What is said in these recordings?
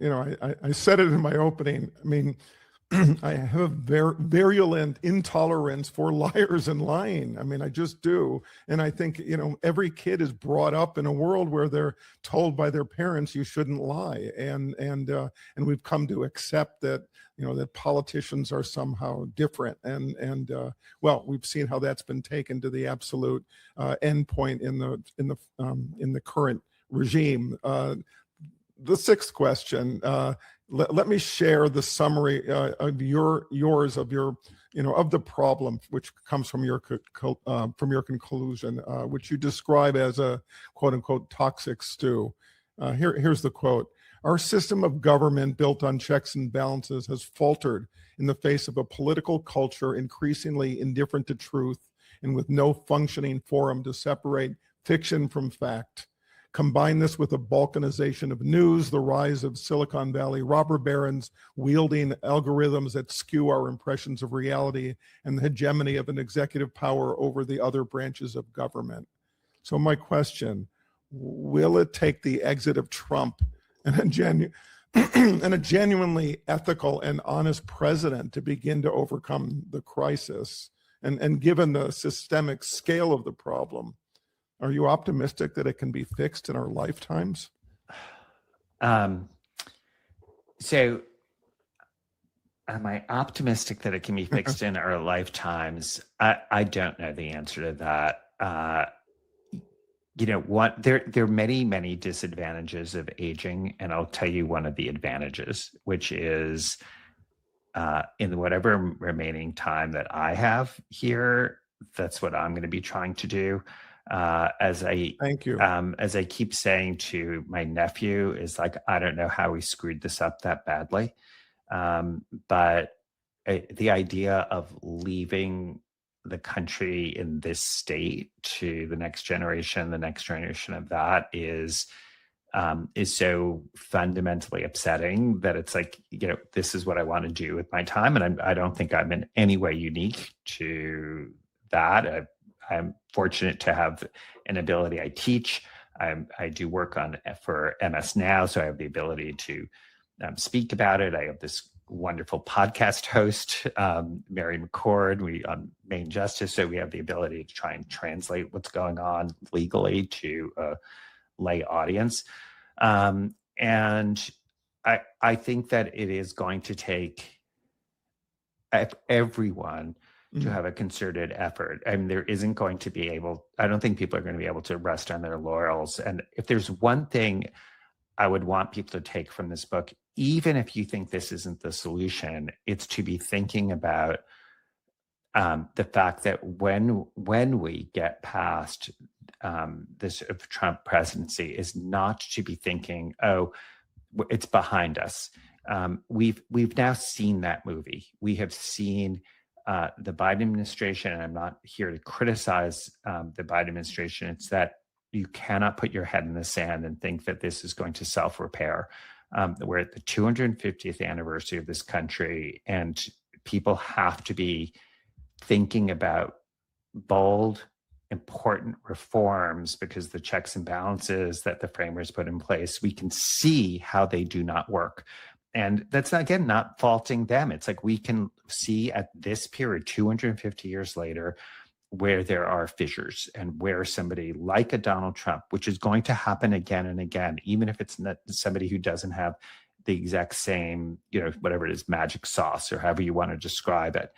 I said it in my opening. I mean, I have a virulent intolerance for liars and lying. I mean, I just do. And I think, every kid is brought up in a world where they're told by their parents you shouldn't lie. And we've come to accept that, that politicians are somehow different. And well, we've seen how that's been taken to the absolute endpoint in the current regime. The sixth question, let me share the summary of of the problem, which comes from your conclusion, which you describe as a quote unquote toxic stew. Here's the quote: "Our system of government built on checks and balances has faltered in the face of a political culture increasingly indifferent to truth and with no functioning forum to separate fiction from fact. Combine this with the balkanization of news, the rise of Silicon Valley robber barons wielding algorithms that skew our impressions of reality, and the hegemony of an executive power over the other branches of government." So my question, will it take the exit of Trump and a genuinely ethical and honest president to begin to overcome the crisis? And given the systemic scale of the problem, are you optimistic that it can be fixed in our lifetimes? So am I optimistic that it can be fixed in our lifetimes? I don't know the answer to that. There are many, many disadvantages of aging, and I'll tell you one of the advantages, which is in whatever remaining time that I have here, that's what I'm going to be trying to do. Thank you. As I keep saying to my nephew, is like, I don't know how we screwed this up that badly. But the idea of leaving the country in this state to the next generation of that is so fundamentally upsetting that it's like, this is what I want to do with my time. And I don't think I'm in any way unique to that. I'm fortunate to have an ability. I teach. I do work for MS Now, so I have the ability to speak about it. I have this wonderful podcast host, Mary McCord, on Main Justice, so we have the ability to try and translate what's going on legally to a lay audience. And I think that it is going to take everyone to have a concerted effort. I mean, there isn't going to be I don't think people are going to be able to rest on their laurels. And if there's one thing I would want people to take from this book, even if you think this isn't the solution, it's to be thinking about the fact that when we get past this Trump presidency, is not to be thinking, oh, it's behind us. We've now seen that movie. We have seen the Biden administration, and I'm not here to criticize the Biden administration. It's that you cannot put your head in the sand and think that this is going to self-repair. We're at the 250th anniversary of this country, and people have to be thinking about bold, important reforms, because the checks and balances that the framers put in place, we can see how they do not work. And that's, again, not faulting them. It's like we can see at this period, 250 years later, where there are fissures and where somebody like a Donald Trump, which is going to happen again and again, even if it's not somebody who doesn't have the exact same, whatever it is, magic sauce or however you want to describe it.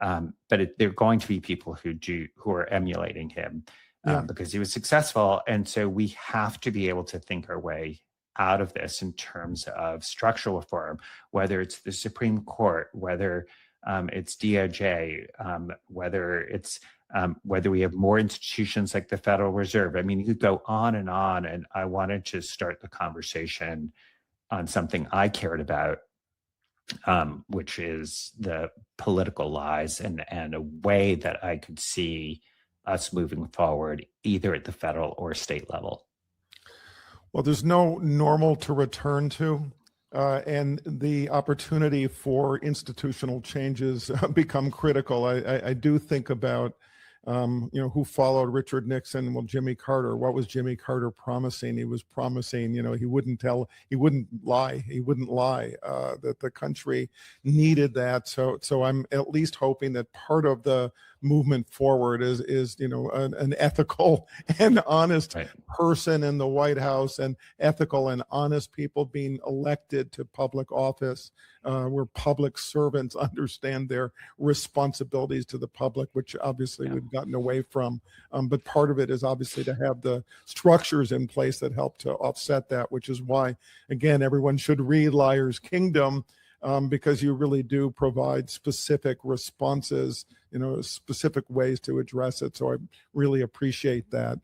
But there are going to be people who are emulating him because he was successful. And so we have to be able to think our way out of this in terms of structural reform, whether it's the Supreme Court, whether it's DOJ, whether we have more institutions like the Federal Reserve. I mean, you could go on, and I wanted to start the conversation on something I cared about, which is the political lies and a way that I could see us moving forward, either at the federal or state level. Well, there's no normal to return to, and the opportunity for institutional changes become critical. I do think about who followed Richard Nixon? Well, Jimmy Carter. What was Jimmy Carter promising? He was promising, he wouldn't lie that the country needed that. So I'm at least hoping that part of the movement forward is an ethical and honest person in the White House, and ethical and honest people being elected to public office, where public servants understand their responsibilities to the public, which obviously we've gotten away from. But part of it is obviously to have the structures in place that help to offset that, which is why, again, everyone should read Liar's Kingdom, because you really do provide specific responses, specific ways to address it. So I really appreciate that.